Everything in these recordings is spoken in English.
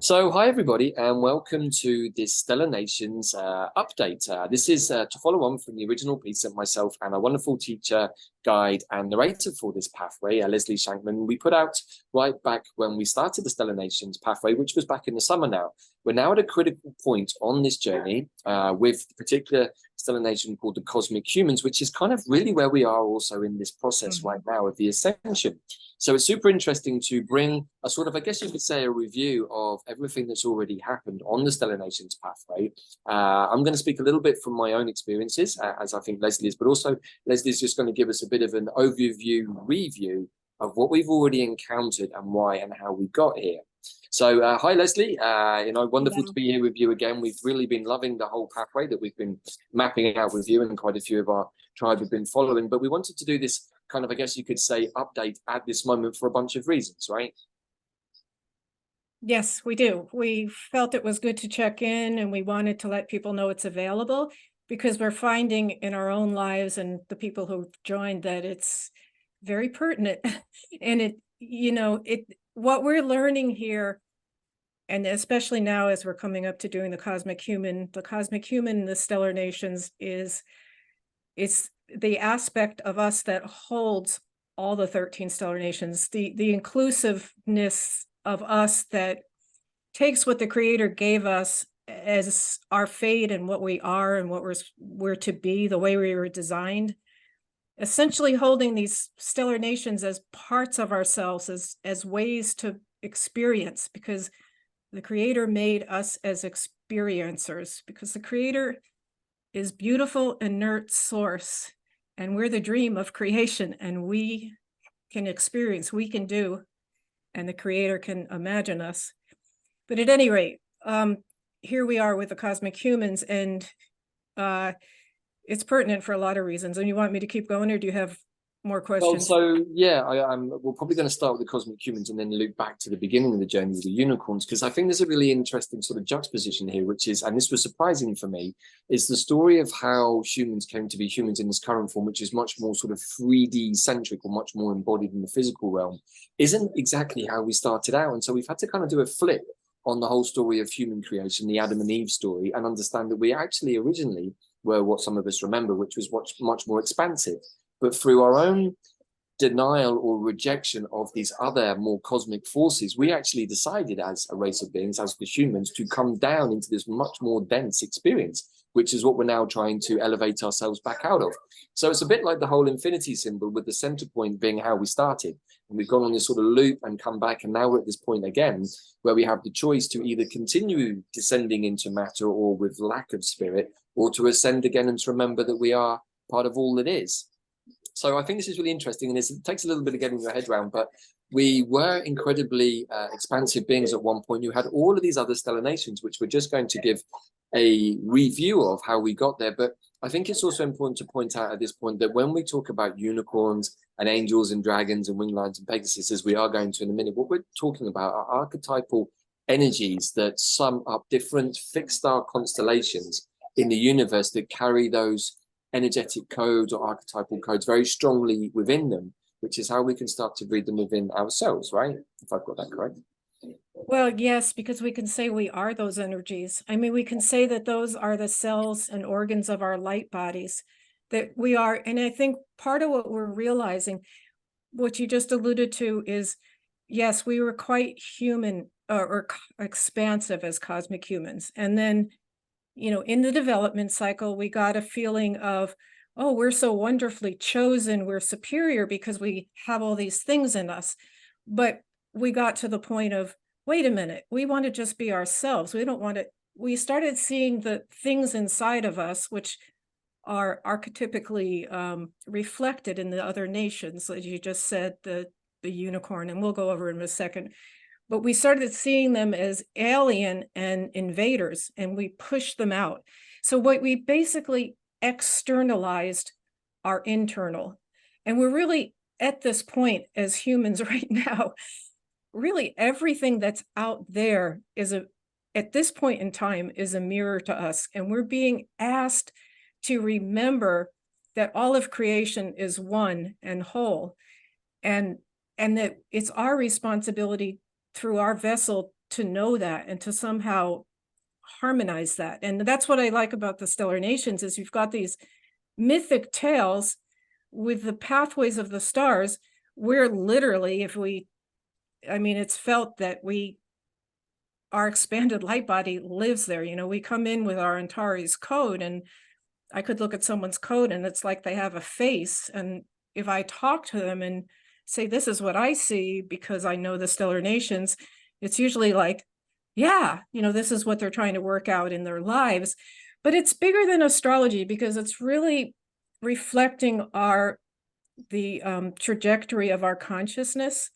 So, hi everybody, and welcome to this Stellar Nations update. This is to follow on from the original piece that myself and a wonderful teacher, guide, and narrator for this pathway, Leslie Shankman, we put out right back when we started the Stellar Nations pathway, which was back in the summer now. We're now at a critical point on this journey with the particular Stellar Nation called the Cosmic Humans, which is kind of really where we are also in this process right now of the ascension. So it's super interesting to bring a sort of, I guess you could say, a review of everything that's already happened on the Stellar Nations pathway. I'm going to speak a little bit from my own experiences, as I think Leslie is, but also Leslie's just going to give us a bit of an overview, review of what we've already encountered and why and how we got here. So hi Leslie, wonderful to be here with you again. We've really been loving the whole pathway that we've been mapping out with you, and quite a few of our tribe have been following, but we wanted to do this kind of, I guess you could say, update at this moment for a bunch of reasons, right? Yes, we do. We felt it was good to check in, and we wanted to let people know it's available because we're finding in our own lives and the people who joined that it's very pertinent. And what we're learning here, and especially now as we're coming up to doing the Cosmic Human, the Stellar Nations it's the aspect of us that holds all the 13 Stellar Nations, the inclusiveness of us that takes what the Creator gave us as our fate and what we are and what we're to be, the way we were designed, essentially holding these stellar nations as parts of ourselves, as ways to experience, because the Creator made us as experiencers, because the Creator is beautiful, inert source, and we're the dream of creation, and we can experience, we can do, and the Creator can imagine us. But at any rate, here we are with the Cosmic Humans, and it's pertinent for a lot of reasons. And you want me to keep going, or do you have more questions? Well, so yeah, we're probably going to start with the Cosmic Humans and then loop back to the beginning of the journey with the unicorns, because I think there's a really interesting sort of juxtaposition here, which is, and this was surprising for me, is the story of how humans came to be humans in this current form, which is much more sort of 3D centric or much more embodied in the physical realm, isn't exactly how we started out. And so we've had to kind of do a flip on the whole story of human creation, the Adam and Eve story, and understand that we actually originally were what some of us remember, which was much more expansive. But through our own denial or rejection of these other more cosmic forces, we actually decided as a race of beings, as the humans, to come down into this much more dense experience, which is what we're now trying to elevate ourselves back out of. So it's a bit like the whole infinity symbol, with the center point being how we started. And we've gone on this sort of loop and come back, and now we're at this point again where we have the choice to either continue descending into matter or with lack of spirit, or to ascend again and to remember that we are part of all that is. So I think this is really interesting, and it takes a little bit of getting your head around, but we were incredibly expansive beings at one point. You had all of these other stellar nations, which we're just going to give a review of how we got there. But I think it's also important to point out at this point that when we talk about unicorns and angels and dragons and winged lions and Pegasus, as we are going to in a minute, what we're talking about are archetypal energies that sum up different fixed star constellations in the universe that carry those energetic codes or archetypal codes very strongly within them, which is how we can start to read them within ourselves, right? If I've got that correct. Well, yes, because we can say we are those energies. I mean, we can say that those are the cells and organs of our light bodies, that we are. And I think part of what we're realizing, what you just alluded to, is, yes, we were quite human or expansive as cosmic humans. And then, in the development cycle, we got a feeling of, oh, we're so wonderfully chosen, we're superior because we have all these things in us. But we got to the point of, wait a minute, we want to just be ourselves. We don't want to, we started seeing the things inside of us, which are archetypically reflected in the other nations, as you just said, the unicorn, and we'll go over in a second. But we started seeing them as alien and invaders, and we pushed them out. So what we basically externalized our internal. And we're really at this point as humans right now, really everything that's out there at this point in time is a mirror to us. And we're being asked to remember that all of creation is one and whole, and that it's our responsibility through our vessel to know that and to somehow harmonize that. And that's what I like about the Stellar Nations, is you've got these mythic tales with the pathways of the stars, where literally, it's felt that our expanded light body lives there. We come in with our Antares code, and I could look at someone's code and it's like they have a face. And if I talk to them and say, this is what I see because I know the Stellar Nations, it's usually like, yeah, this is what they're trying to work out in their lives. But it's bigger than astrology, because it's really reflecting the trajectory of our consciousness.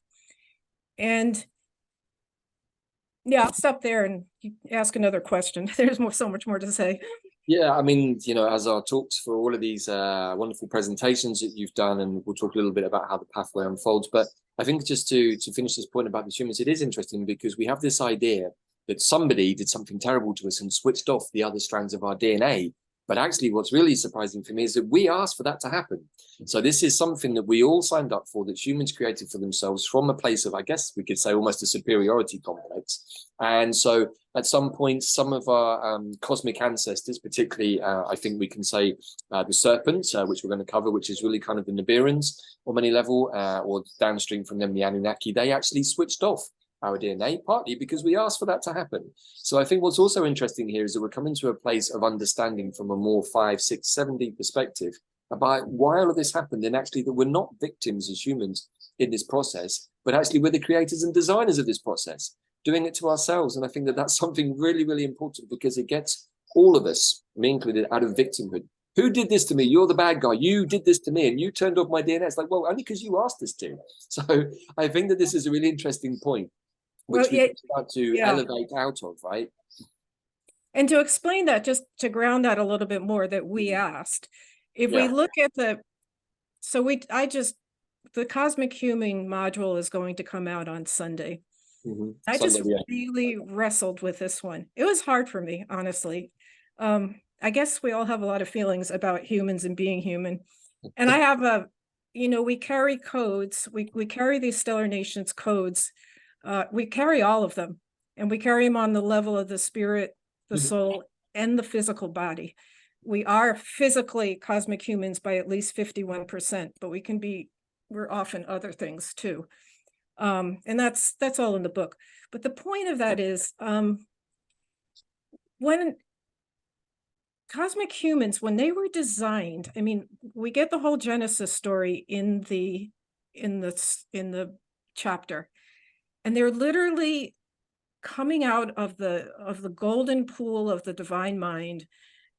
And yeah, I'll stop there and ask another question. There's so much more to say. Yeah, as our talks for all of these wonderful presentations that you've done, and we'll talk a little bit about how the pathway unfolds. But I think just to finish this point about the humans, it is interesting because we have this idea that somebody did something terrible to us and switched off the other strands of our DNA. But actually, what's really surprising for me is that we asked for that to happen. So this is something that we all signed up for, that humans created for themselves from a place of, I guess we could say, almost a superiority complex. And so at some point, some of our cosmic ancestors, particularly, I think we can say the serpents, which we're going to cover, which is really kind of the Nibiruans on many level, or downstream from them, the Anunnaki, they actually switched off our DNA, partly because we asked for that to happen. So I think what's also interesting here is that we're coming to a place of understanding from a more 5, 6, 7D perspective about why all of this happened, and actually that we're not victims as humans in this process, but actually we're the creators and designers of this process, doing it to ourselves. And I think that that's something really, really important, because it gets all of us, me included, out of victimhood. Who did this to me? You're the bad guy. You did this to me and you turned off my DNA. It's like, well, only because you asked us to. So I think that this is a really interesting point, which we can start to elevate out of, right? And to explain that, just to ground that a little bit more, that we asked, if we look at the Cosmic Human module is going to come out on Sunday. I just really wrestled with this one. It was hard for me, honestly. I guess we all have a lot of feelings about humans and being human. And I have we carry codes. We carry these Stellar Nations codes. We carry all of them, and we carry them on the level of the spirit, the soul, and the physical body. We are physically cosmic humans by at least 51%, but we're often other things too. And that's all in the book. But the point of that is, when cosmic humans, when they were designed, we get the whole Genesis story in the chapter, and they're literally coming out of the golden pool of the divine mind,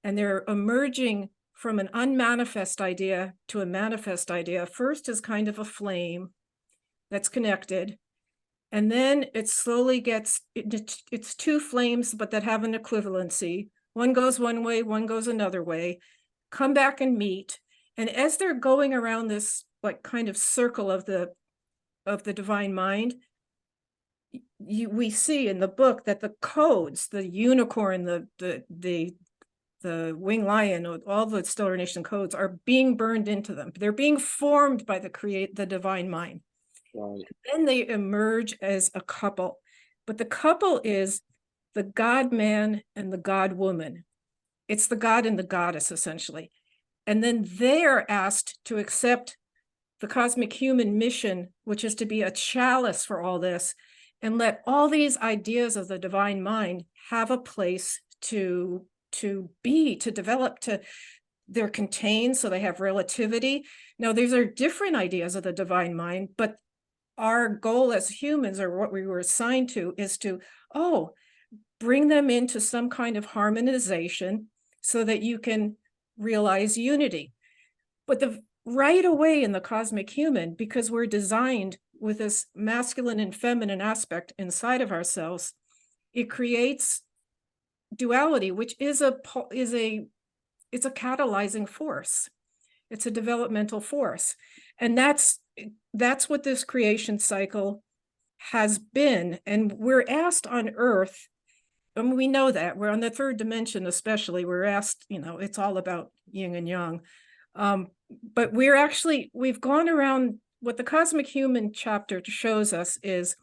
and they're emerging from an unmanifest idea to a manifest idea. First as kind of a flame that's connected, and then it slowly it's two flames, but that have an equivalency. One goes one way, one goes another way, come back and meet. And as they're going around this like kind of circle of the divine mind, we see in the book that the codes, the unicorn, the winged lion, all the Stellar Nation codes are being burned into them. They're being formed by the divine mind. Right. Then they emerge as a couple, but the couple is the God man and the God woman. It's the God and the goddess, essentially. And then they are asked to accept the cosmic human mission, which is to be a chalice for all this, and let all these ideas of the divine mind have a place to develop, they're contained, so they have relativity. Now, these are different ideas of the divine mind, but our goal as humans, or what we were assigned to, is to, bring them into some kind of harmonization so that you can realize unity. But right away in the cosmic human, because we're designed with this masculine and feminine aspect inside of ourselves, it creates duality, which is a catalyzing force. It's a developmental force. And that's what this creation cycle has been. And we're asked on Earth, and we know that we're on the third dimension, especially, we're asked, it's all about yin and yang. But we've gone around, what the Cosmic Human chapter shows us is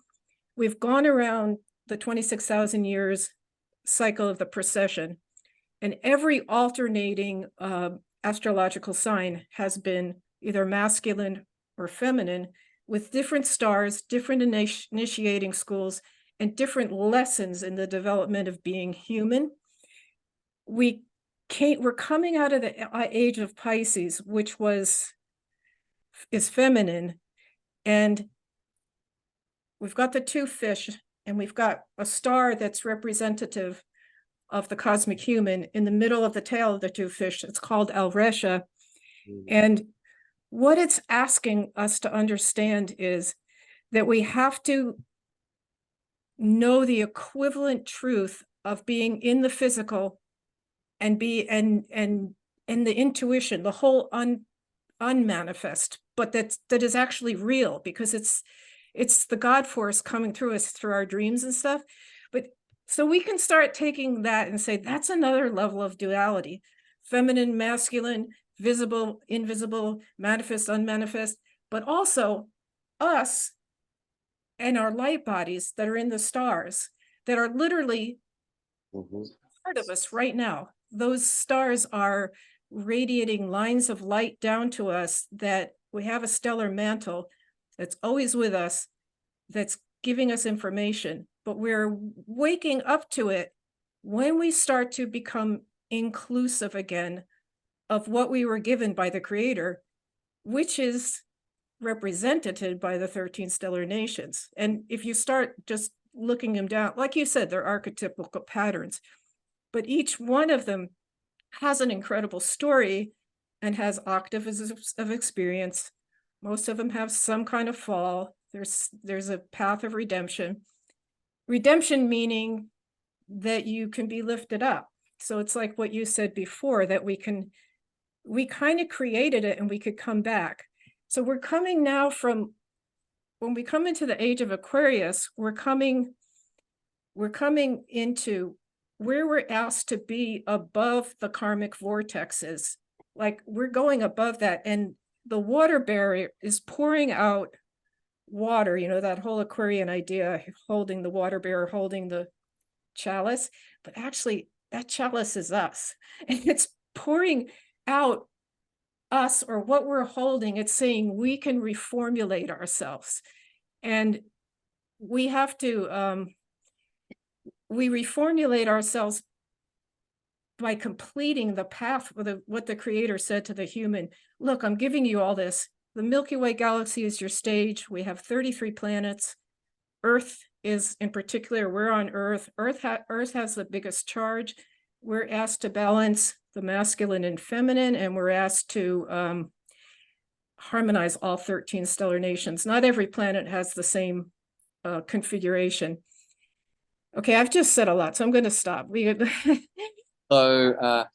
we've gone around the 26,000 years cycle of the precession, and every alternating astrological sign has been either masculine or feminine, with different stars, different initiating schools, and different lessons in the development of being human. We're coming out of the age of Pisces, which is feminine, and we've got the two fish, and we've got a star that's representative of the cosmic human in the middle of the tail of the two fish. It's called Alresha. And what it's asking us to understand is that we have to know the equivalent truth of being in the physical and the intuition, the whole unmanifest, but that is actually real, because it's the God force coming through us through our dreams and stuff. But so we can start taking that and say, that's another level of duality: feminine, masculine, visible, invisible, manifest, unmanifest, but also us and our light bodies that are in the stars, that are literally part of us right now. Those stars are radiating lines of light down to us, that we have a stellar mantle that's always with us, that's giving us information, but we're waking up to it when we start to become inclusive again of what we were given by the Creator, which is represented by the 13 stellar nations. And if you start just looking them down, like you said, they're archetypical patterns, but each one of them has an incredible story and has octaves of experience. Most of them have some kind of fall. There's a path of redemption. Redemption meaning that you can be lifted up. So it's like what you said before, that we kind of created it and we could come back. So we're coming now from, when we come into the age of Aquarius, we're coming into where we're asked to be above the karmic vortexes. Like, we're going above that, and the water barrier is pouring out water, that whole Aquarian idea, holding the water bearer, holding the chalice, but actually that chalice is us, and it's pouring out us, or what we're holding. It's saying we can reformulate ourselves, and we have to we reformulate ourselves by completing the path with what the Creator said to the human. Look, I'm giving you all this. The Milky Way galaxy is your stage. We have 33 planets. Earth is, in particular, we're on Earth. Earth has the biggest charge. We're asked to balance the masculine and feminine, and we're asked to harmonize all 13 stellar nations. Not every planet has the same configuration. Okay, I've just said a lot, so I'm going to stop. So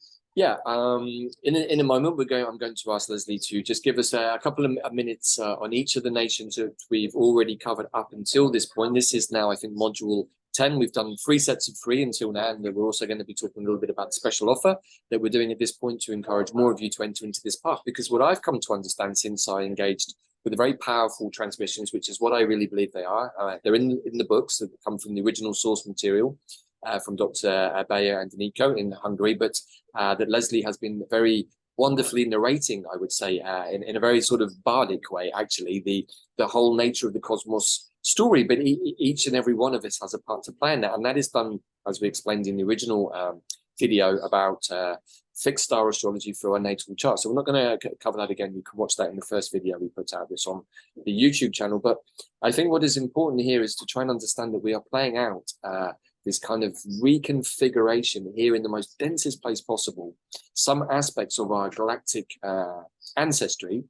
in a moment I'm going to ask Leslie to just give us a couple of minutes on each of the nations that we've already covered up until this point. This is now, I think, module 10. We've done 3 sets of 3 until now, and we're also going to be talking a little bit about the special offer that we're doing at this point to encourage more of you to enter into this path. Because what I've come to understand since I engaged with the very powerful transmissions, which is what I really believe they are, they're in the books that come from the original source material from Dr. Bayer and Nico in Hungary, but that Leslie has been very wonderfully narrating, I would say, in a very sort of bardic way, actually, the whole nature of the cosmos story. But each and every one of us has a part to play in that, and that is done, as we explained in the original video, about fixed star astrology for our natal chart. So we're not going to cover that again. You can watch that in the first video we put out. This on the YouTube channel. But I think what is important here is to try and understand that we are playing out this kind of reconfiguration here in the most densest place possible, some aspects of our galactic ancestry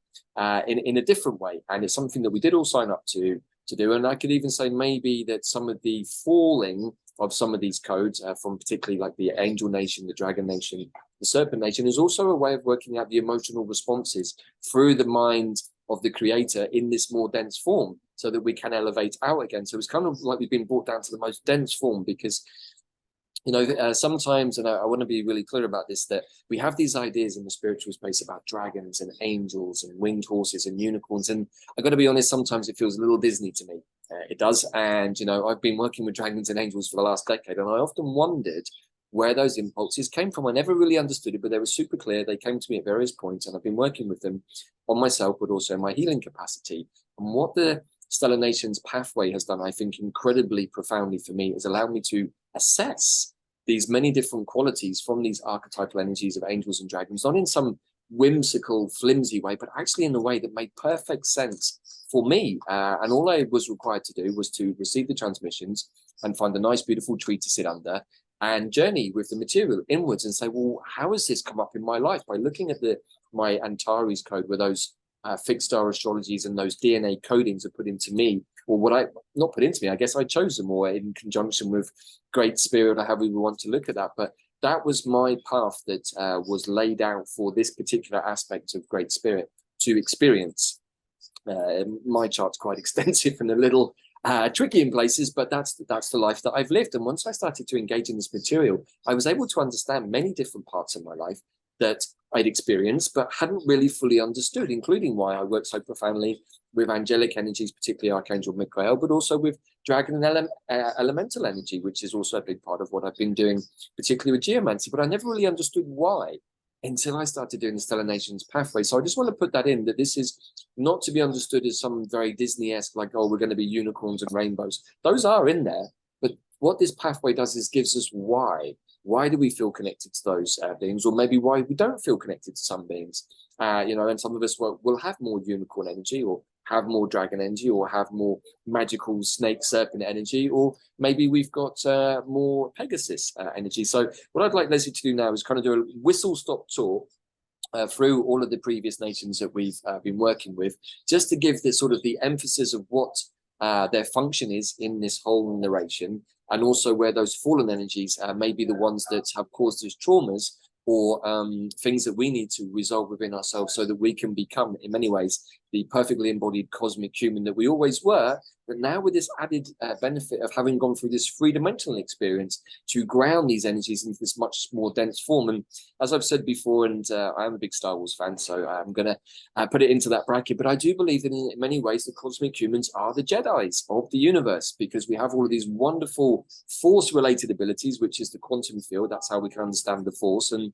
in a different way. And it's something that we did all sign up to do. And I could even say maybe that some of the falling of some of these codes from particularly like the angel nation, the dragon nation, the serpent nation, is also a way of working out the emotional responses through the mind of the Creator in this more dense form, so that we can elevate out again. So it's kind of like we've been brought down to the most dense form, because sometimes, and I want to be really clear about this, that we have these ideas in the spiritual space about dragons and angels and winged horses and unicorns. And I got to be honest, sometimes it feels a little Disney to me. It does. And, I've been working with dragons and angels for the last decade, and I often wondered where those impulses came from. I never really understood it, but they were super clear. They came to me at various points, and I've been working with them on myself, but also in my healing capacity. And what the Stellar Nations pathway has done, I think, incredibly profoundly for me, is allowed me to assess these many different qualities from these archetypal energies of angels and dragons, not in some whimsical, flimsy way, but actually in a way that made perfect sense for me. And all I was required to do was to receive the transmissions and find a nice, beautiful tree to sit under and journey with the material inwards and say, well, how has this come up in my life? By looking at my Antares code, where those fixed star astrologies and those DNA codings are put into me, or what I not put into me, I guess I chose them, or in conjunction with Great Spirit, or however we want to look at that. But that was my path that was laid out for this particular aspect of Great Spirit to experience. My chart's quite extensive and a little tricky in places, but that's the life that I've lived. And once I started to engage in this material, I was able to understand many different parts of my life that I'd experienced, but hadn't really fully understood, including why I work so profoundly with angelic energies, particularly Archangel Michael, but also with dragon and elemental energy, which is also a big part of what I've been doing, particularly with geomancy. But I never really understood why until I started doing the Stellar Nations pathway. So I just want to put that in, that this is not to be understood as some very Disney-esque, like, oh, we're going to be unicorns and rainbows. Those are in there, but what this pathway does is gives us why. Why do we feel connected to those beings, or maybe why we don't feel connected to some beings? And some of us will have more unicorn energy, or have more dragon energy, or have more magical snake serpent energy, or maybe we've got more Pegasus energy. So what I'd like Leslie to do now is kind of do a whistle-stop tour through all of the previous nations that we've been working with, just to give this sort of the emphasis of what their function is in this whole narration, and also where those fallen energies may be the ones that have caused us traumas, or things that we need to resolve within ourselves so that we can become, in many ways, the perfectly embodied cosmic human that we always were, but now with this added benefit of having gone through this three-dimensional experience to ground these energies into this much more dense form. And as I've said before, and I am a big Star Wars fan, so I'm going to put it into that bracket, but I do believe that in many ways the cosmic humans are the Jedis of the universe, because we have all of these wonderful force-related abilities, which is the quantum field. That's how we can understand the force. And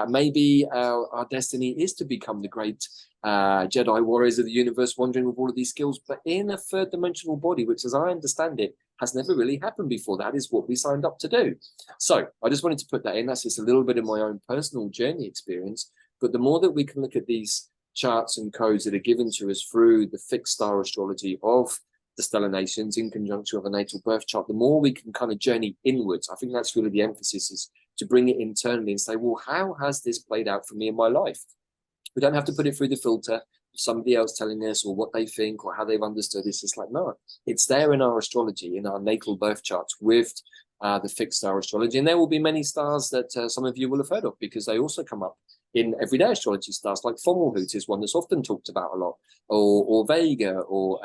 maybe our destiny is to become the great Jedi warriors of the universe, wandering with all of these skills, but in a third dimensional body, which, as I understand it, has never really happened before. That is what we signed up to do. So I just wanted to put that in. That's just a little bit of my own personal journey experience. But the more that we can look at these charts and codes that are given to us through the fixed star astrology of the stellar nations in conjunction with a natal birth chart, the more we can kind of journey inwards. I think that's really the emphasis, is to bring it internally and say, well, how has this played out for me in my life? We don't have to put it through the filter of somebody else telling us, or what they think, or how they've understood. It's just like, no, it's there in our astrology, in our natal birth charts with the fixed star astrology. And there will be many stars that some of you will have heard of, because they also come up in everyday astrology stars, like Fomalhaut is one that's often talked about a lot, or Vega, or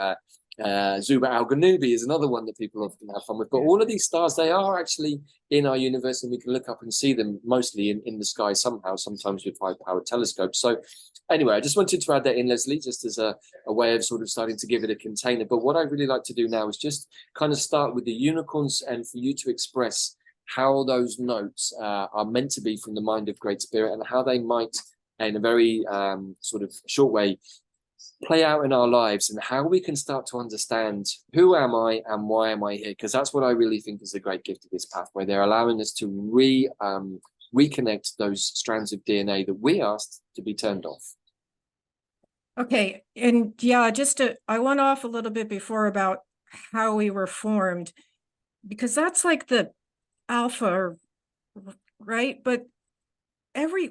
Zuba Al-Ghanubi is another one that people often have fun with. But all of these stars, they are actually in our universe, and we can look up and see them mostly in the sky somehow, sometimes with high-powered telescopes. So anyway, I just wanted to add that in, Leslie, just as a way of sort of starting to give it a container. But what I really like to do now is just kind of start with the unicorns, and for you to express how those notes are meant to be from the mind of Great Spirit, and how they might, in a very sort of short way, play out in our lives, and how we can start to understand who am I and why am I here, because that's what I really think is the great gift of this pathway. They're allowing us to reconnect those strands of DNA that we asked to be turned off. Okay, and yeah, I went off a little bit before about how we were formed, because that's like the alpha, right? But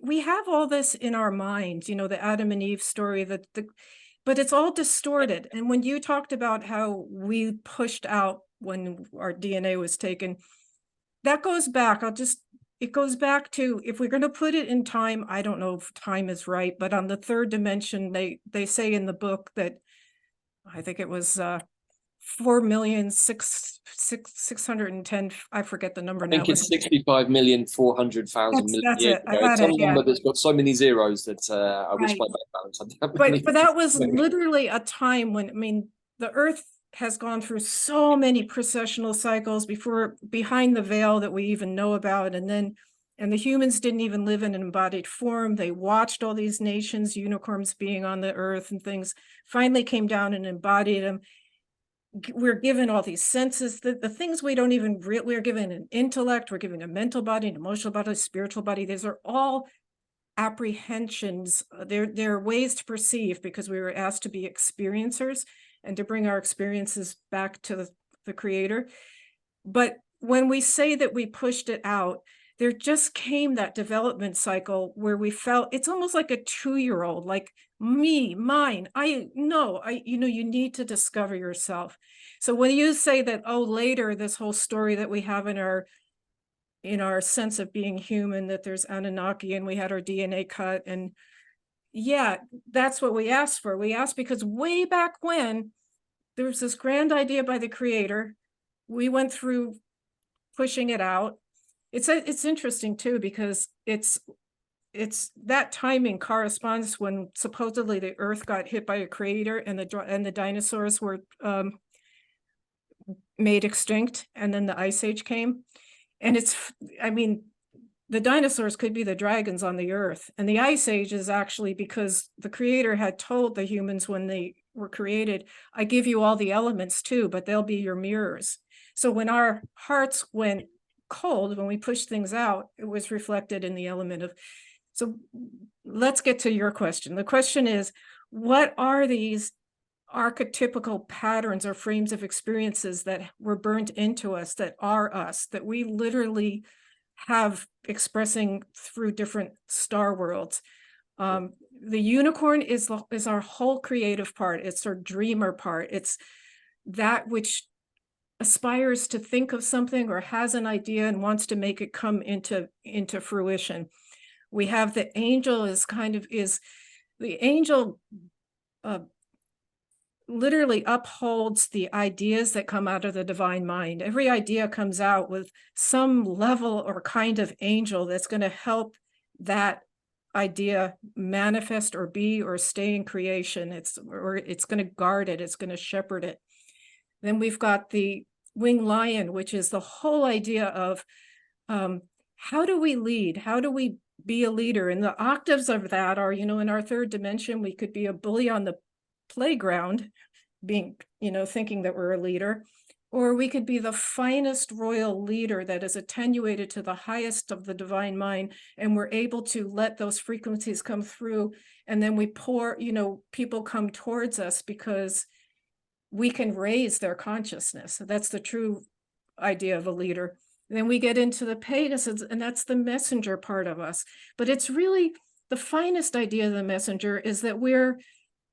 we have all this in our minds, the Adam and Eve story, but it's all distorted. And when you talked about how we pushed out when our DNA was taken, that goes back. It goes back to, if we're going to put it in time, I don't know if time is right, but on the third dimension, they say in the book that, I think it was 4,610,000, I forget the number I now. think it's 65,400,000 That's years it. I ago. had It's some it, yeah. number that's got so many zeros that I wish Right. my bank balance had that But many. that was literally a time when, I mean, the Earth has gone through so many precessional cycles behind the veil that we even know about. And the humans didn't even live in an embodied form. They watched all these nations, unicorns being on the Earth and things, finally came down and embodied them. We're given all these senses, the things we don't even we're given an intellect, we're given a mental body, an emotional body, spiritual body. These are all apprehensions. They're ways to perceive, because we were asked to be experiencers and to bring our experiences back to the creator. But when we say that we pushed it out, there just came that development cycle where we felt it's almost like a 2-year-old, like me, mine, you need to discover yourself. So when you say that, oh, later, this whole story that we have in our sense of being human, that there's Anunnaki and we had our DNA cut, and yeah, that's what we asked for. We asked because way back when there was this grand idea by the creator, we went through pushing it out. It's interesting too, because it's that timing corresponds when supposedly the Earth got hit by a crater and the dinosaurs were made extinct, and then the Ice Age came. And the dinosaurs could be the dragons on the Earth, and the Ice Age is actually because the creator had told the humans when they were created, I give you all the elements too, but they'll be your mirrors. So when our hearts went cold, when we pushed things out, it was reflected in the element of. So let's get to your question. The question is, what are these archetypical patterns or frames of experiences that were burnt into us, that are us, that we literally have expressing through different star worlds? The unicorn is our whole creative part. It's our dreamer part. It's that which aspires to think of something or has an idea and wants to make it come into fruition. We have the angel the angel literally upholds the ideas that come out of the divine mind. Every idea comes out with some level or kind of angel that's going to help that idea manifest or be or stay in creation. It's going to guard it. It's going to shepherd it. Then we've got the winged lion, which is the whole idea of how do we lead? How do we be a leader? And the octaves of that are, in our third dimension, we could be a bully on the playground, thinking that we're a leader, or we could be the finest royal leader that is attenuated to the highest of the divine mind, and we're able to let those frequencies come through, and then we pour, people come towards us because we can raise their consciousness. That's the true idea of a leader. Then we get into the Pegasus, and that's the messenger part of us. But it's really the finest idea of the messenger is that we're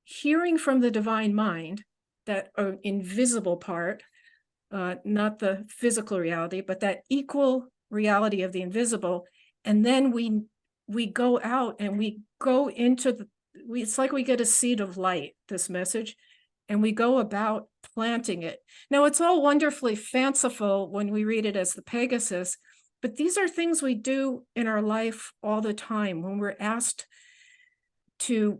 hearing from the divine mind, that invisible part, not the physical reality, but that equal reality of the invisible. And then we go out and we go into it's like we get a seed of light, this message, and we go about planting it. Now, it's all wonderfully fanciful when we read it as the Pegasus, but these are things we do in our life all the time when we're asked to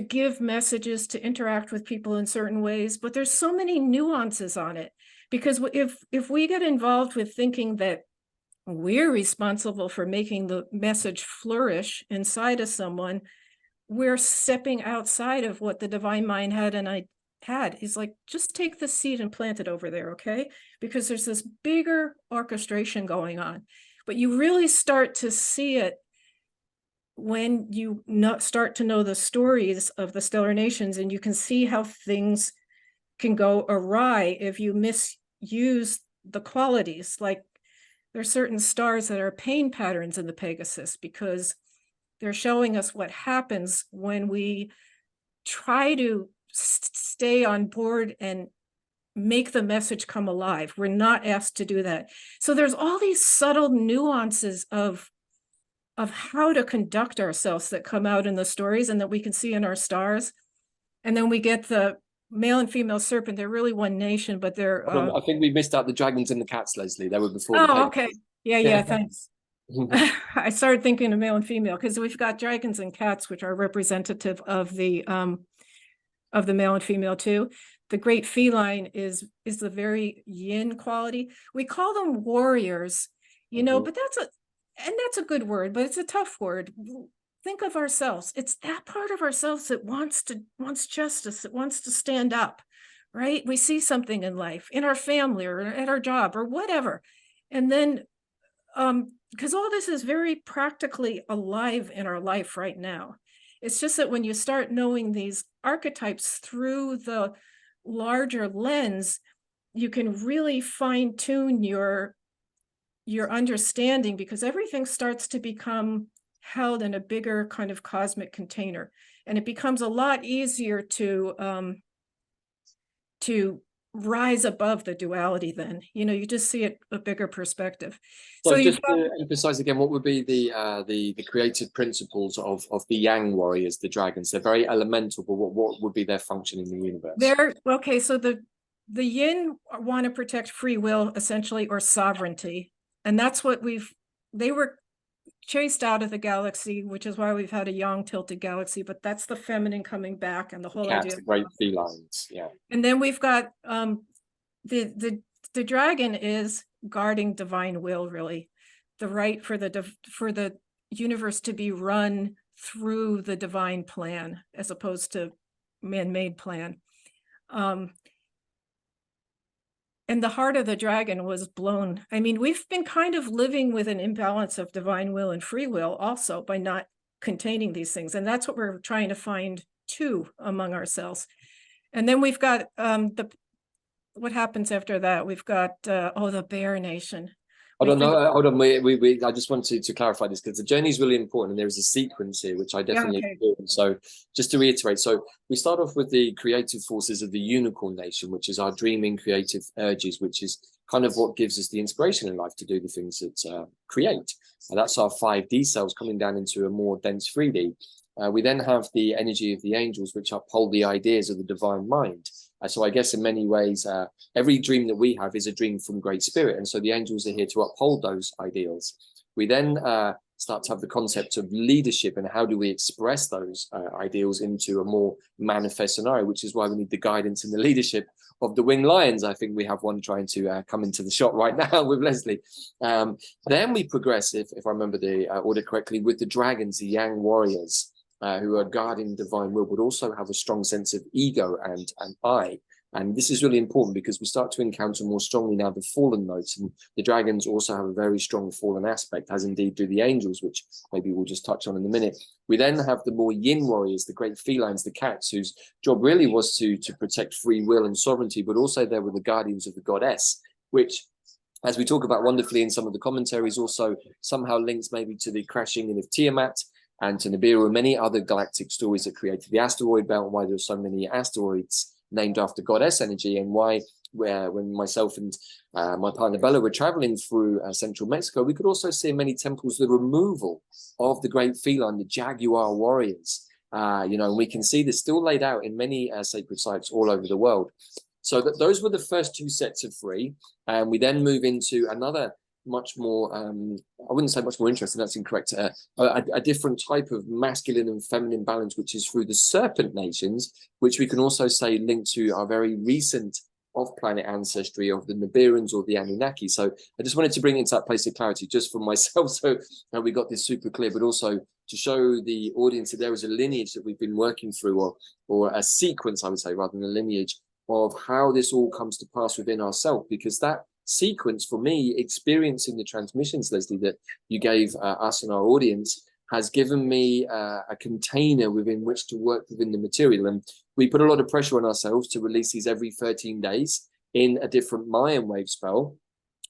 give messages, to interact with people in certain ways. But there's so many nuances on it, because if we get involved with thinking that we're responsible for making the message flourish inside of someone, we're stepping outside of what the divine mind had. And I had, he's like, just take the seed and plant it over there, okay? Because there's this bigger orchestration going on. But you really start to see it when you start to know the stories of the stellar nations, and you can see how things can go awry if you misuse the qualities. Like there's certain stars that are pain patterns in the Pegasus, because they're showing us what happens when we try to stay on board and make the message come alive. We're not asked to do that. So there's all these subtle nuances of how to conduct ourselves that come out in the stories and that we can see in our stars. And then we get the male and female serpent, they're really one nation, but they're I think we missed out the dragons and the cats, Leslie. They were before the oh, paper. okay. Yeah, thanks. I started thinking of male and female because we've got dragons and cats, which are representative of the male and female too. The great feline is the very yin quality. We call them warriors, you know, but that's a good word, but it's a tough word. Think of ourselves. It's that part of ourselves that wants justice, that wants to stand up, right? We see something in life, in our family or at our job or whatever. And then, because all this is very practically alive in our life right now. It's just that when you start knowing these archetypes through the larger lens, you can really fine tune your understanding, because everything starts to become held in a bigger kind of cosmic container, and it becomes a lot easier to rise above the duality. Then, you know, you just see it a bigger perspective. So just to emphasize again, what would be the creative principles of the Yang warriors, the dragons? They're very elemental, but what would be their function in the universe? Okay, so the yin want to protect free will, essentially, or sovereignty. And that's what they were chased out of the galaxy, which is why we've had a yang tilted galaxy, but that's the feminine coming back, and the whole idea. The great felines, yeah. And then we've got the dragon is guarding divine will, really. The right for the universe to be run through the divine plan as opposed to man-made plan. And the heart of the dragon was blown. I mean, we've been kind of living with an imbalance of divine will and free will also by not containing these things. And that's what we're trying to find too among ourselves. And then we've got what happens after that? We've got, the Bear Nation. Hold on. I just want to clarify this, because the journey is really important, and there is a sequence here which I definitely do. So just to reiterate, so we start off with the creative forces of the Unicorn Nation, which is our dreaming creative urges, which is kind of what gives us the inspiration in life to do the things that create. And that's our 5D cells coming down into a more dense 3D. We then have the energy of the angels, which uphold the ideas of the divine mind. So I guess in many ways, every dream that we have is a dream from Great Spirit. And so the angels are here to uphold those ideals. We then start to have the concept of leadership, and how do we express those ideals into a more manifest scenario, which is why we need the guidance and the leadership of the winged lions. I think we have one trying to come into the shot right now with Leslie. Then we progress, if I remember the order correctly, with the dragons, the Yang warriors, who are guarding divine will, but also have a strong sense of ego and I. And this is really important, because we start to encounter more strongly now the fallen notes, and the dragons also have a very strong fallen aspect, as indeed do the angels, which maybe we'll just touch on in a minute. We then have the more yin warriors, the great felines, the cats, whose job really was to protect free will and sovereignty, but also they were the guardians of the goddess, which, as we talk about wonderfully in some of the commentaries, also somehow links maybe to the crashing in of Tiamat and to Nibiru and many other galactic stories that created the asteroid belt, and why there are so many asteroids named after goddess energy, and why when myself and my partner Bella were traveling through central Mexico, we could also see in many temples the removal of the great feline, the jaguar warriors. And we can see this still laid out in many sacred sites all over the world. So those were the first two sets of three, and we then move into another much more, I wouldn't say much more interesting, that's incorrect, a different type of masculine and feminine balance, which is through the serpent nations, which we can also say linked to our very recent off-planet ancestry of the Nibiruans or the Anunnaki. So I just wanted to bring it into that place of clarity just for myself, so we got this super clear, but also to show the audience that there is a lineage that we've been working through, or a sequence, I would say, rather than a lineage, of how this all comes to pass within ourselves, because that sequence, for me, experiencing the transmissions, Leslie, that you gave us and our audience, has given me a container within which to work within the material. And we put a lot of pressure on ourselves to release these every 13 days in a different Mayan wave spell,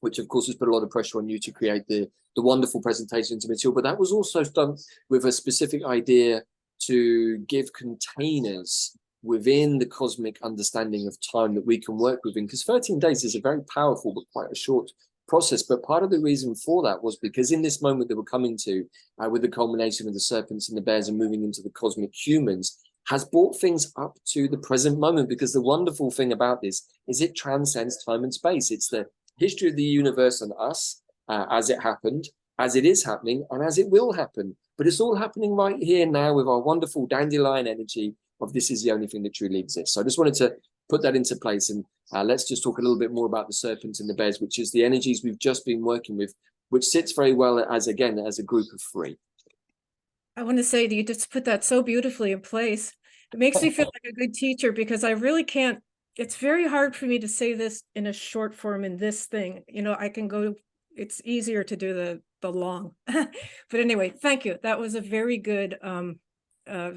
which of course has put a lot of pressure on you to create the wonderful presentations of material. But that was also done with a specific idea to give containers within the cosmic understanding of time that we can work within, because 13 days is a very powerful but quite a short process. But part of the reason for that was because in this moment that we're coming to, with the culmination of the serpents and the bears and moving into the cosmic humans, has brought things up to the present moment, because the wonderful thing about this is it transcends time and space. It's the history of the universe and us, as it happened, as it is happening, and as it will happen. But it's all happening right here now with our wonderful dandelion energy of this is the only thing that truly exists. So I just wanted to put that into place, and let's just talk a little bit more about the serpents and the bears, which is the energies we've just been working with, which sits very well as, again, as a group of three. I want to say that you just put that so beautifully in place. It makes me feel like a good teacher, because I really can't, it's very hard for me to say this in a short form in this thing. You know, I can go, it's easier to do the long. But anyway, thank you. That was a very good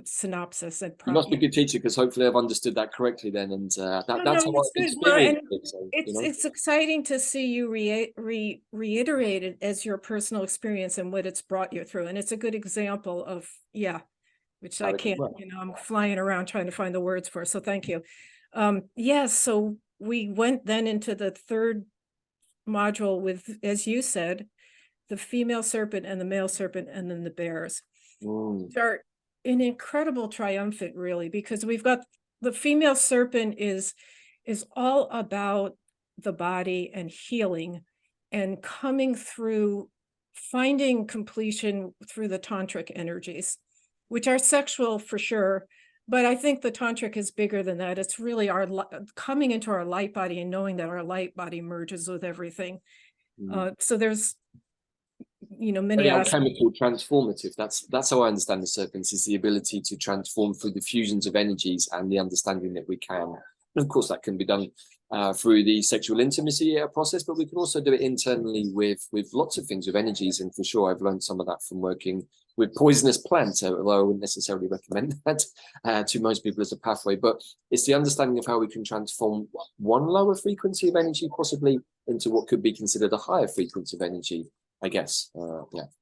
synopsis. And You must be a good teacher, because hopefully I've understood that correctly then, and that's how I've experienced it. So, it's exciting to see you reiterate it as your personal experience and what it's brought you through, and it's a good example of which I can't, I'm flying around trying to find the words for. So thank you. Yes, so we went then into the third module with, as you said, the female serpent and the male serpent, and then the bears. Which are an incredible triumphant, really, because we've got the female serpent is all about the body and healing and coming through, finding completion through the tantric energies, which are sexual for sure. But I think the tantric is bigger than that. It's really our coming into our light body and knowing that our light body merges with everything. So there's, many alchemical, transformative. That's how I understand the serpents, is the ability to transform through the fusions of energies and the understanding that we can. And of course, that can be done through the sexual intimacy process, but we can also do it internally with lots of things, with energies. And for sure, I've learned some of that from working with poisonous plants, although I wouldn't necessarily recommend that to most people as a pathway. But it's the understanding of how we can transform one lower frequency of energy possibly into what could be considered a higher frequency of energy, I guess.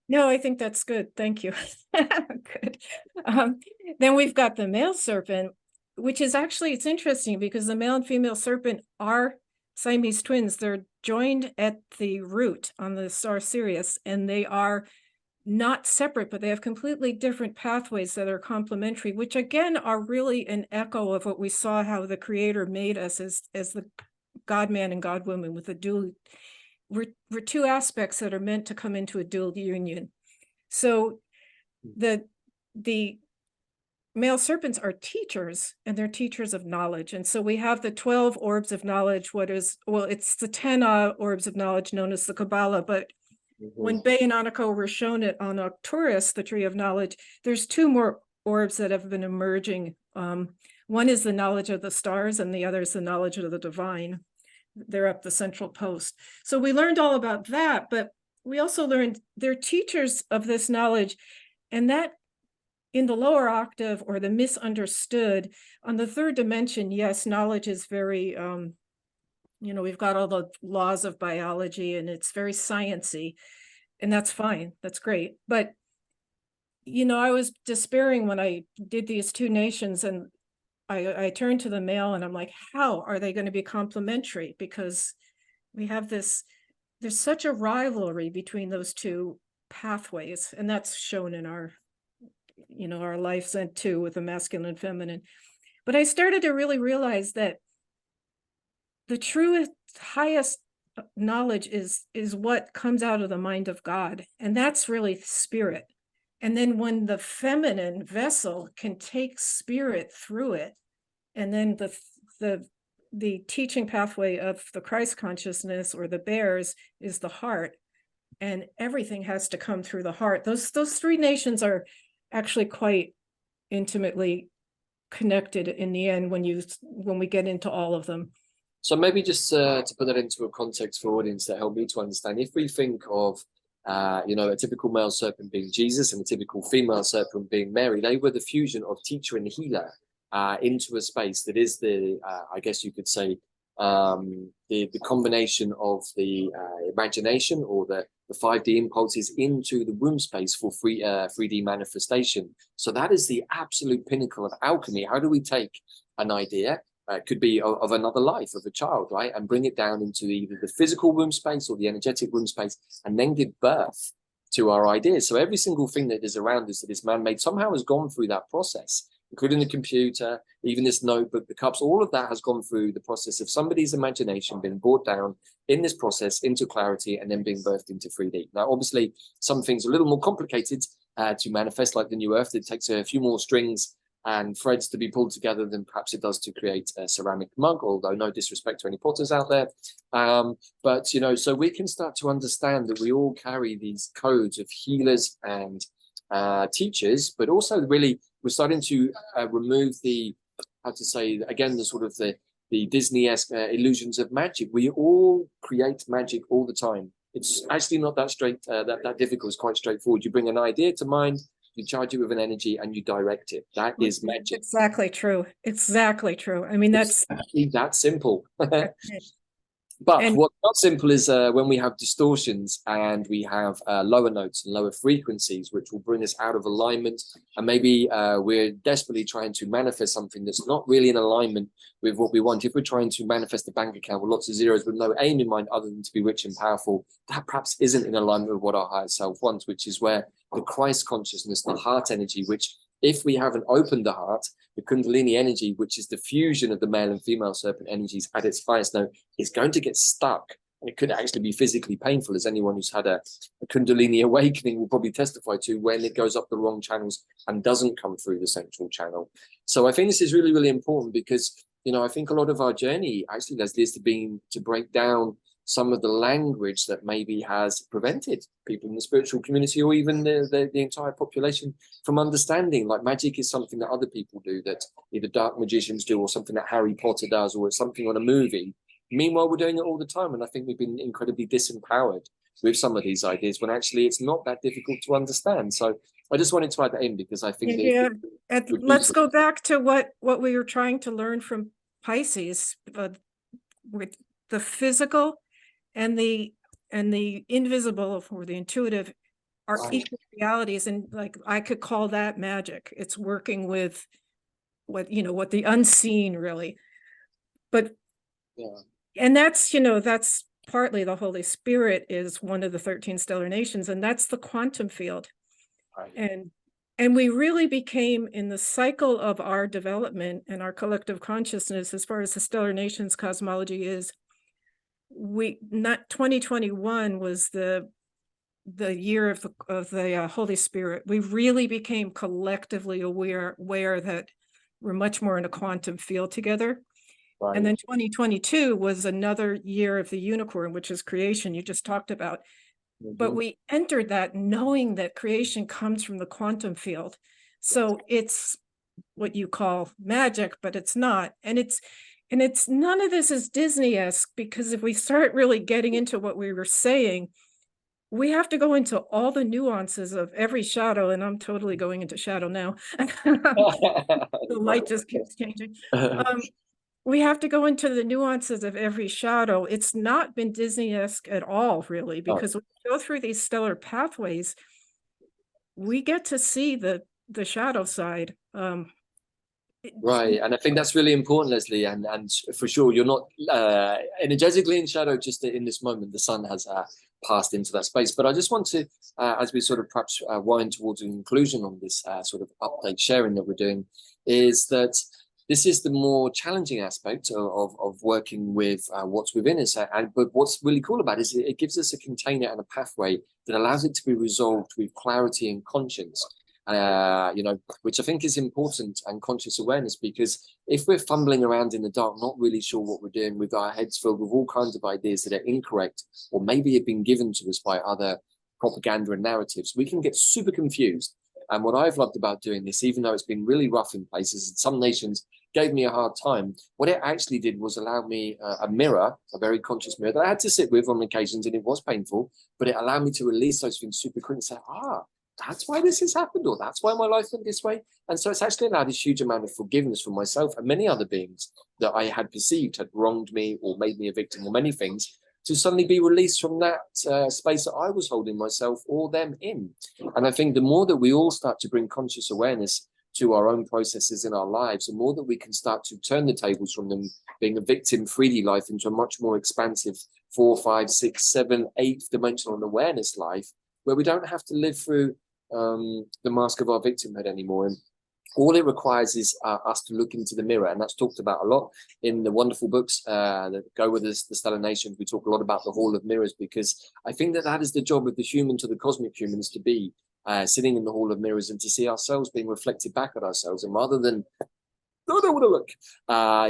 No, I think that's good. Thank you. Good. Then we've got the male serpent, which is actually, it's interesting because the male and female serpent are Siamese twins. They're joined at the root on the star Sirius, and they are not separate, but they have completely different pathways that are complementary, which again are really an echo of what we saw, how the creator made us as the God man and God woman with a dual. We're two aspects that are meant to come into a dual union. So the male serpents are teachers, and they're teachers of knowledge. And so we have the 12 orbs of knowledge. It's the 10 orbs of knowledge known as the Kabbalah. But when Bay and Aniko were shown it on Arcturus, the tree of knowledge, there's two more orbs that have been emerging. One is the knowledge of the stars, and the other is the knowledge of the divine. They're up the central post. So we learned all about that, but we also learned they're teachers of this knowledge, and that in the lower octave, or the misunderstood, on the third dimension, yes, knowledge is very, we've got all the laws of biology, and it's very sciencey, and that's fine. That's great. But, I was despairing when I did these two nations, and I turned to the male and I'm like, how are they going to be complementary? Because we have there's such a rivalry between those two pathways, and that's shown in our, our lives and too, with the masculine and feminine. But I started to really realize that the truest, highest knowledge is what comes out of the mind of God, and that's really spirit. And then when the feminine vessel can take spirit through it, and then the teaching pathway of the Christ consciousness, or the bears, is the heart, and everything has to come through the heart. Those three nations are actually quite intimately connected in the end when we get into all of them. So maybe just to put that into a context for audience that help me to understand, if we think of a typical male serpent being Jesus and a typical female serpent being Mary, they were the fusion of teacher and healer into a space that is I guess you could say, the combination of the imagination, or the 5D impulses into the womb space for 3D manifestation. So that is the absolute pinnacle of alchemy. How do we take an idea, could be of another life, of a child, right, and bring it down into either the physical womb space or the energetic womb space, and then give birth to our ideas? So every single thing that is around us that is man-made somehow has gone through that process. including the computer, even this notebook, the cups, all of that has gone through the process of somebody's imagination being brought down in this process into clarity and then being birthed into 3D. Now, obviously, some things are a little more complicated to manifest, like the new earth. It takes a few more strings and threads to be pulled together than perhaps it does to create a ceramic mug, although no disrespect to any potters out there. But, you know, so we can start to understand that we all carry these codes of healers and teachers, but also really we're starting to remove the, how to say, again, the sort of the Disney-esque illusions of magic. We all create magic all the time. It's actually not that that difficult. It's quite straightforward. You bring an idea to mind, you charge it with an energy, and you direct it. That is magic. Exactly true. Exactly true. I mean, that's actually that simple. But what's not simple is when we have distortions and we have lower notes and lower frequencies, which will bring us out of alignment. And maybe we're desperately trying to manifest something that's not really in alignment with what we want. If we're trying to manifest a bank account with lots of zeros with no aim in mind other than to be rich and powerful, that perhaps isn't in alignment with what our higher self wants, which is where the Christ consciousness, the heart energy, which if we haven't opened the heart, the Kundalini energy, which is the fusion of the male and female serpent energies at its highest note, is going to get stuck. And it could actually be physically painful, as anyone who's had a Kundalini awakening will probably testify to, when it goes up the wrong channels and doesn't come through the central channel. So I think this is really, really important because, you know, I think a lot of our journey actually, Leslie, is to break down some of the language that maybe has prevented people in the spiritual community or even the entire population from understanding. Like magic is something that other people do, that either dark magicians do, or something that Harry Potter does, or it's something on a movie. Meanwhile, we're doing it all the time. And I think we've been incredibly disempowered with some of these ideas when actually it's not that difficult to understand. So I just wanted to add that in because I think let's go back to what we were trying to learn from Pisces, with the physical and the invisible or the intuitive are equal realities. And like, I could call that magic. It's working with what the unseen really. But and that's, that's partly the Holy Spirit is one of the 13 stellar nations, and that's the quantum field. Right. And we really became, in the cycle of our development and our collective consciousness, as far as the stellar nations cosmology is, 2021 was the year of the Holy Spirit. We really became collectively aware that we're much more in a quantum field together. Right. And then 2022 was another year of the unicorn, which is creation, you just talked about. Mm-hmm. But we entered that knowing that creation comes from the quantum field. So it's what you call magic, but it's not. And it's none of this is Disney-esque, because if we start really getting into what we were saying, we have to go into all the nuances of every shadow. And I'm totally going into shadow now. The light just keeps changing. We have to go into the nuances of every shadow. It's not been Disney-esque at all, really, because when we go through these stellar pathways, we get to see the shadow side. Right, and I think that's really important, Leslie, and for sure, you're not energetically in shadow just in this moment. The sun has passed into that space. But I just want to, as we sort of perhaps wind towards an conclusion on this sort of update sharing that we're doing, is that this is the more challenging aspect of working with what's within us. But what's really cool about it is it gives us a container and a pathway that allows it to be resolved with clarity and conscience, which I think is important, and conscious awareness, because if we're fumbling around in the dark, not really sure what we're doing, with our heads filled with all kinds of ideas that are incorrect, or maybe have been given to us by other propaganda and narratives, we can get super confused. And what I've loved about doing this, even though it's been really rough in places, and some nations gave me a hard time, what it actually did was allow me a mirror, a very conscious mirror that I had to sit with on occasions, and it was painful, but it allowed me to release those things super quick and say, that's why this has happened, or that's why my life went this way. And so it's actually allowed a huge amount of forgiveness for myself and many other beings that I had perceived had wronged me or made me a victim or many things, to suddenly be released from that space that I was holding myself or them in. And I think the more that we all start to bring conscious awareness to our own processes in our lives, the more that we can start to turn the tables from them being a victim 3D life into a much more expansive 4, 5, 6, 7, 8 dimensional awareness life, where we don't have to live through the mask of our victimhood anymore. And All it requires is us to look into the mirror, and that's talked about a lot in the wonderful books that go with us, the Stellar Nations. We talk a lot about the Hall of Mirrors, because I think that that is the job of the human to the cosmic humans, to be sitting in the Hall of Mirrors and to see ourselves being reflected back at ourselves. And rather than, I don't want to look,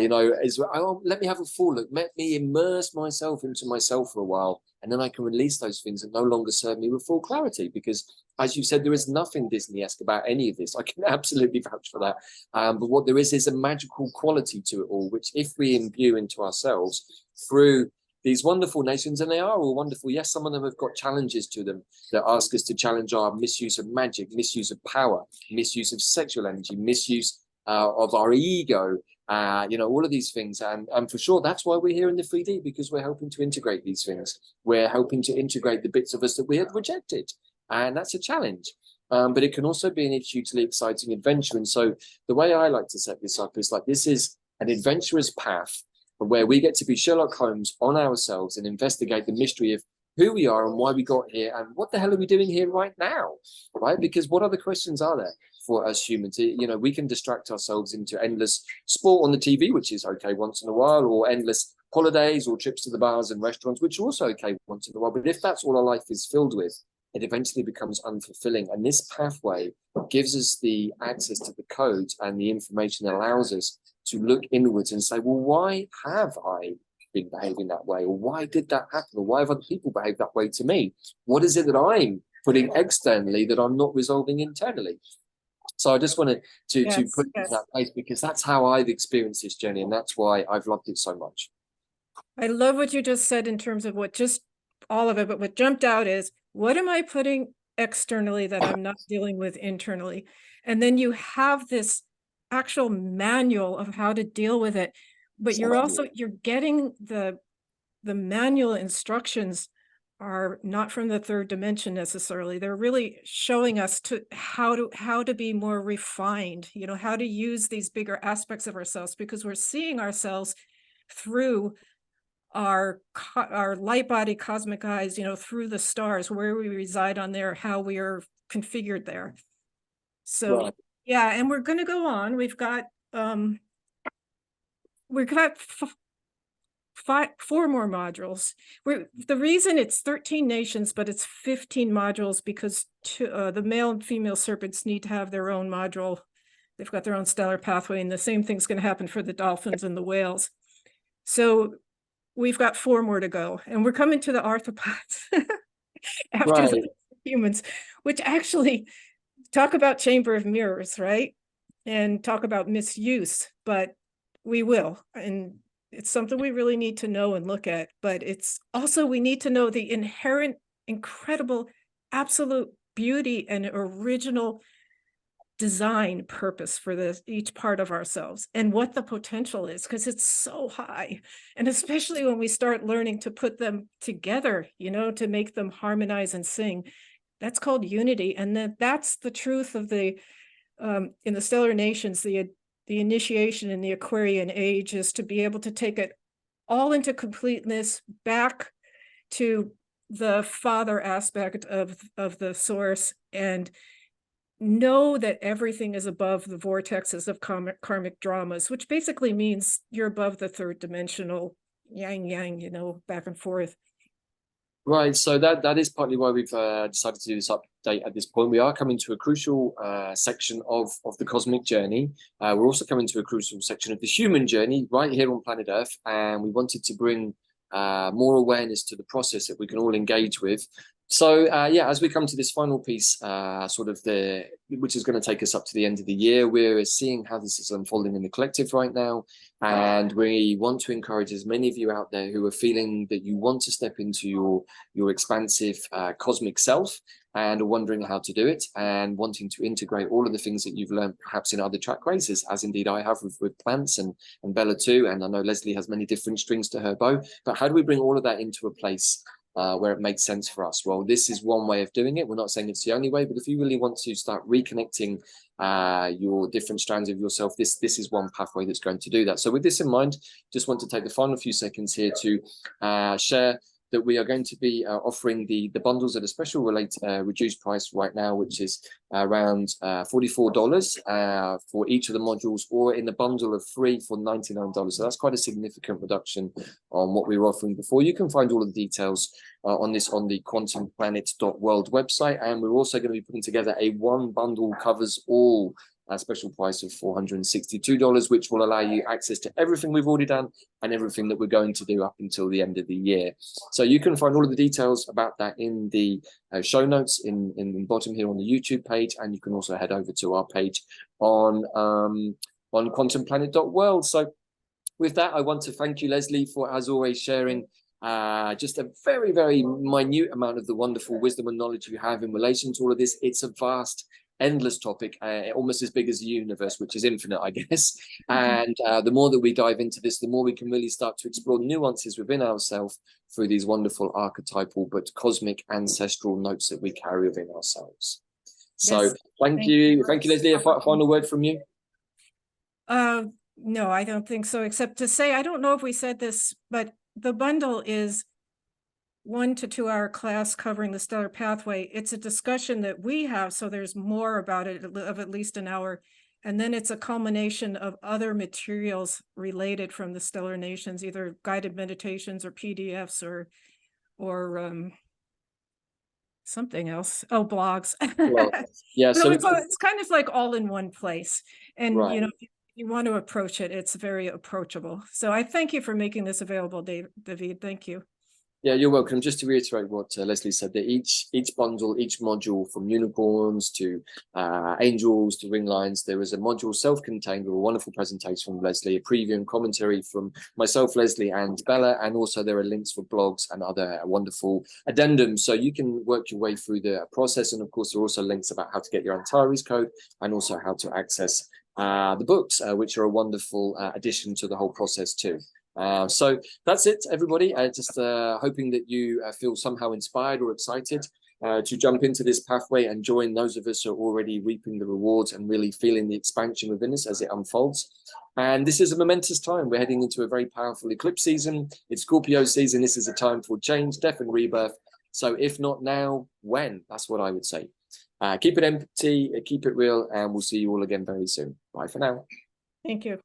you know, let me have a full look, let me immerse myself into myself for a while, and then I can release those things that no longer serve me with full clarity. Because, as you said, there is nothing Disney-esque about any of this. I can absolutely vouch for that. But what there is a magical quality to it all, which if we imbue into ourselves through these wonderful nations, and they are all wonderful. Yes, some of them have got challenges to them that ask us to challenge our misuse of magic, misuse of power, misuse of sexual energy, misuse of our ego, you know, all of these things. And for sure, that's why we're here in the 3D, because we're helping to integrate these things. We're helping to integrate the bits of us that we had rejected. And that's a challenge. But it can also be an hugely exciting adventure. And so the way I like to set this up is like, this is an adventurous path where we get to be Sherlock Holmes on ourselves and investigate the mystery of who we are and why we got here and what the hell are we doing here right now, right? Because what other questions are there for us humans? You know, we can distract ourselves into endless sport on the TV, which is okay once in a while, or endless holidays or trips to the bars and restaurants, which are also okay once in a while. But if that's all our life is filled with, it eventually becomes unfulfilling. And this pathway gives us the access to the codes and the information that allows us to look inwards and say, well, why have I been behaving that way? Or why did that happen? Or why have other people behaved that way to me? What is it that I'm putting externally that I'm not resolving internally? So I just wanted to put it in that place, because that's how I've experienced this journey, and that's why I've loved it so much. I love what you just said in terms of what just all of it, but what jumped out is, what am I putting externally that I'm not dealing with internally? And then you have this actual manual of how to deal with it, but you're getting the manual instructions are not from the third dimension necessarily. They're really showing us how to be more refined, you know, how to use these bigger aspects of ourselves, because we're seeing ourselves through our light body cosmic eyes, you know, through the stars, where we reside on there, how we are configured there. So yeah, and we're going to go on. We've got four more modules. The reason it's 13 nations, but it's 15 modules, because the male and female serpents need to have their own module. They've got their own stellar pathway, and the same thing's going to happen for the dolphins and the whales. So we've got 4 more to go, and we're coming to the arthropods after the humans, which actually talk about chamber of mirrors, right? And talk about misuse, but we will. And it's something we really need to know and look at, but it's also, we need to know the inherent, incredible, absolute beauty and original design purpose for each part of ourselves, and what the potential is, because it's so high. And especially when we start learning to put them together, you know, to make them harmonize and sing, that's called unity. And that's the truth of the in the stellar nations, the initiation in the Aquarian age is to be able to take it all into completeness, back to the father aspect of the source, and know that everything is above the vortexes of karmic dramas, which basically means you're above the third dimensional yang, you know, back and forth. Right, so that is partly why we've decided to do this update at this point. We are coming to a crucial section of the cosmic journey. We're also coming to a crucial section of the human journey right here on planet Earth, and we wanted to bring more awareness to the process that we can all engage with. So yeah, as we come to this final piece, which is going to take us up to the end of the year, we're seeing how this is unfolding in the collective right now. And we want to encourage as many of you out there who are feeling that you want to step into your expansive cosmic self and are wondering how to do it, and wanting to integrate all of the things that you've learned perhaps in other track races, as indeed I have with plants and Bella too. And I know Leslie has many different strings to her bow, but how do we bring all of that into a place where it makes sense for us? Well, this is one way of doing it. We're not saying it's the only way, but if you really want to start reconnecting your different strands of yourself, this is one pathway that's going to do that. So with this in mind, just want to take the final few seconds here to share that we are going to be offering the bundles at a special reduced price right now, which is around $44 for each of the modules, or in the bundle of 3 for $99. So that's quite a significant reduction on what we were offering before. You can find all of the details on this on the quantumplanet.world website, and we're also going to be putting together a one bundle covers all special price of $462, which will allow you access to everything we've already done and everything that we're going to do up until the end of the year. So you can find all of the details about that in the show notes in the bottom here on the YouTube page, and you can also head over to our page on quantumplanet.world. So with that, I want to thank you, Leslie, for, as always, sharing just a very, very minute amount of the wonderful wisdom and knowledge you have in relation to all of this. It's a vast, endless topic, almost as big as the universe, which is infinite, I guess. And the more that we dive into this, the more we can really start to explore nuances within ourselves through these wonderful archetypal but cosmic ancestral notes that we carry within ourselves. So Yes. thank you, Leslie. A final word from you? No, I don't think so, except to say, I don't know if we said this, but the bundle is 1 to 2 hour class covering the stellar pathway. It's a discussion that we have, so there's more about it of at least an hour. And then it's a culmination of other materials related from the stellar nations, either guided meditations or PDFs or something else. Oh, blogs. Well, yeah, so it's kind of like all in one place. And right. you know, if you want to approach it, it's very approachable. So I thank you for making this available, Davyd. Thank you. Yeah, you're welcome. Just to reiterate what Leslie said, that each bundle, each module, from unicorns to angels to ring lines, there is a module self-contained with a wonderful presentation from Leslie, a preview and commentary from myself, Leslie, and Bella, and also there are links for blogs and other wonderful addendums, so you can work your way through the process. And of course, there are also links about how to get your Antares code and also how to access the books, which are a wonderful addition to the whole process too. So that's it, everybody. Just hoping that you feel somehow inspired or excited to jump into this pathway and join those of us who are already reaping the rewards and really feeling the expansion within us as it unfolds. And this is a momentous time. We're heading into a very powerful eclipse season. It's Scorpio season. This is a time for change, death, and rebirth. So if not now, when? That's what I would say. Keep it empty, keep it real, and we'll see you all again very soon. Bye for now. Thank you.